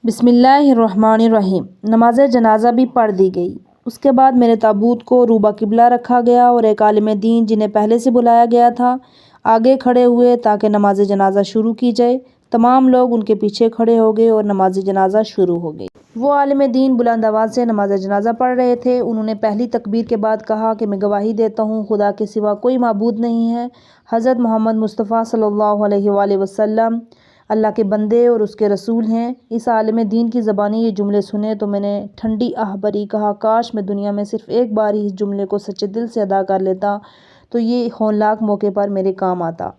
بسم اللہ الرحمن الرحیم۔ نماز جنازہ بھی پڑھ دی گئی۔ اس کے بعد میرے تابوت کو روبہ قبلہ رکھا گیا اور ایک عالم دین جنہیں پہلے سے بلایا گیا تھا آگے کھڑے ہوئے تاکہ نماز جنازہ شروع کی جائے۔ تمام لوگ ان کے پیچھے کھڑے ہو گئے اور نماز جنازہ شروع ہو گئی۔ وہ عالم دین بلند آواز سے نماز جنازہ پڑھ رہے تھے۔ انہوں نے پہلی تکبیر کے بعد کہا کہ میں گواہی دیتا ہوں خدا کے سوا کوئی معبود نہیں ہے، حضرت محمد مصطفیٰ صلی اللہ علیہ وآلہ وسلم اللہ کے بندے اور اس کے رسول ہیں۔ اس عالم دین کی زبانی یہ جملے سنے تو میں نے ٹھنڈی آہ بھری کہا کاش میں دنیا میں صرف ایک بار ہی اس جملے کو سچے دل سے ادا کر لیتا تو یہ ہولناک موقع پر میرے کام آتا۔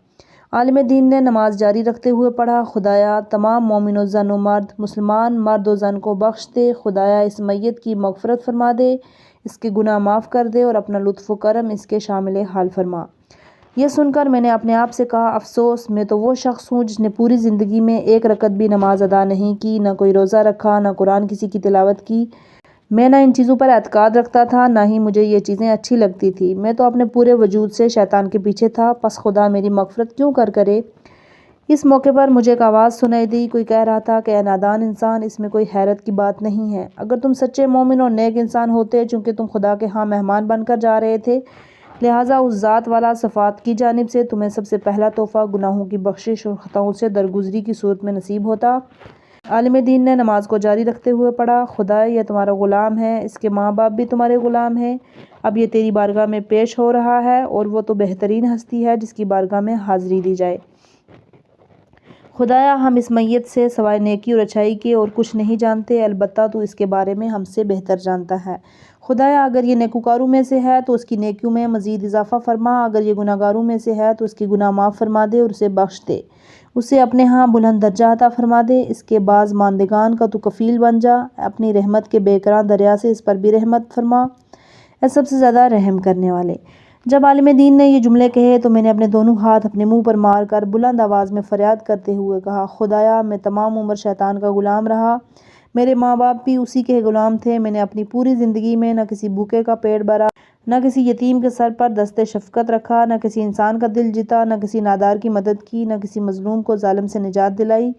عالم دین نے نماز جاری رکھتے ہوئے پڑھا خدایا تمام مومن و زن و مرد، مسلمان مرد و زن کو بخش دے، خدایا اس میت کی مغفرت فرما دے، اس کے گناہ معاف کر دے اور اپنا لطف و کرم اس کے شامل حال فرما۔ یہ سن کر میں نے اپنے آپ سے کہا افسوس میں تو وہ شخص ہوں جس نے پوری زندگی میں ایک رکعت بھی نماز ادا نہیں کی، نہ کوئی روزہ رکھا، نہ قرآن کسی کی تلاوت کی۔ میں نہ ان چیزوں پر اعتقاد رکھتا تھا نہ ہی مجھے یہ چیزیں اچھی لگتی تھی۔ میں تو اپنے پورے وجود سے شیطان کے پیچھے تھا، پس خدا میری مغفرت کیوں کرے۔ اس موقع پر مجھے ایک آواز سنائی دی، کوئی کہہ رہا تھا کہ اے نادان انسان، اس میں کوئی حیرت کی بات نہیں ہے۔ اگر تم سچے مومن اور نیک انسان ہوتے، چونکہ تم خدا کے ہاں مہمان بن کر جا رہے تھے، لہٰذا اس ذات والا صفات کی جانب سے تمہیں سب سے پہلا تحفہ گناہوں کی بخشش اور خطاؤں سے درگزری کی صورت میں نصیب ہوتا۔ عالم دین نے نماز کو جاری رکھتے ہوئے پڑھا خدایا یہ تمہارا غلام ہے، اس کے ماں باپ بھی تمہارے غلام ہیں، اب یہ تیری بارگاہ میں پیش ہو رہا ہے اور وہ تو بہترین ہستی ہے جس کی بارگاہ میں حاضری دی جائے۔ خدایا ہم اس میت سے سوائے نیکی اور اچھائی کے اور کچھ نہیں جانتے، البتہ تو اس کے بارے میں ہم سے بہتر جانتا ہے۔ خدایا اگر یہ نیکوکاروں میں سے ہے تو اس کی نیکیوں میں مزید اضافہ فرما، اگر یہ گناہگاروں میں سے ہے تو اس کے گناہ معاف فرما دے اور اسے بخش دے، اسے اپنے ہاں بلند درجہ عطا فرما دے، اس کے باز ماندگان کا تو کفیل بن جا، اپنی رحمت کے بے کران دریا سے اس پر بھی رحمت فرما، اے سب سے زیادہ رحم کرنے والے۔ جب عالم دین نے یہ جملے کہے تو میں نے اپنے دونوں ہاتھ اپنے منہ پر مار کر بلند آواز میں فریاد کرتے ہوئے کہا خدایا میں تمام عمر شیطان کا غلام رہا، میرے ماں باپ بھی اسی کے غلام تھے، میں نے اپنی پوری زندگی میں نہ کسی بھوکے کا پیٹ بھرا، نہ کسی یتیم کے سر پر دست شفقت رکھا، نہ کسی انسان کا دل جیتا، نہ کسی نادار کی مدد کی، نہ کسی مظلوم کو ظالم سے نجات دلائی،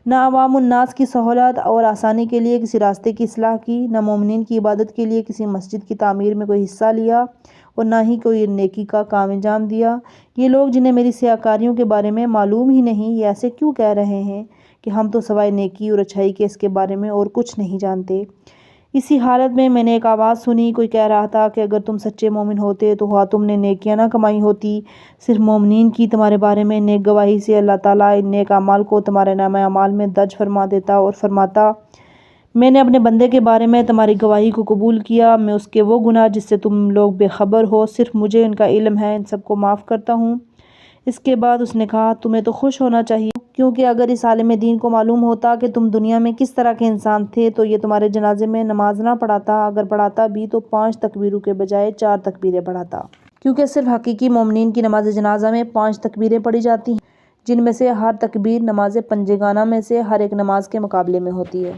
نہ عوام الناس کی سہولت اور آسانی کے لیے کسی راستے کی اصلاح کی، نہ مومنین کی عبادت کے لیے کسی مسجد کی تعمیر میں کوئی حصہ لیا اور نہ ہی کوئی نیکی کا کام انجام دیا۔ یہ لوگ جنہیں میری سیاکاریوں کے بارے میں معلوم ہی نہیں، یہ ایسے کیوں کہہ رہے ہیں کہ ہم تو سوائے نیکی اور اچھائی کے اس کے بارے میں اور کچھ نہیں جانتے۔ اسی حالت میں نے ایک آواز سنی، کوئی کہہ رہا تھا کہ اگر تم سچے مومن ہوتے تو ہوا تم نے نیکیاں نہ کمائی ہوتی، صرف مومنین کی تمہارے بارے میں نیک گواہی سے اللہ تعالیٰ ان نیک اعمال کو تمہارے نامہ اعمال میں درج فرما دیتا اور فرماتا میں نے اپنے بندے کے بارے میں تمہاری گواہی کو قبول کیا، میں اس کے وہ گناہ جس سے تم لوگ بے خبر ہو صرف مجھے ان کا علم ہے ان سب کو معاف کرتا ہوں۔ اس کے بعد اس نے کہا تمہیں تو خوش ہونا چاہیے کیونکہ اگر اس عالم دین کو معلوم ہوتا کہ تم دنیا میں کس طرح کے انسان تھے تو یہ تمہارے جنازے میں نماز نہ پڑھاتا، اگر پڑھاتا بھی تو 5 تکبیروں کے بجائے 4 تکبیریں پڑھاتا، کیونکہ صرف حقیقی مومنین کی نماز جنازہ میں 5 تکبیریں پڑھی جاتی ہیں جن میں سے ہر تکبیر نماز پنجگانہ میں سے ہر ایک نماز کے مقابلے میں ہوتی ہے۔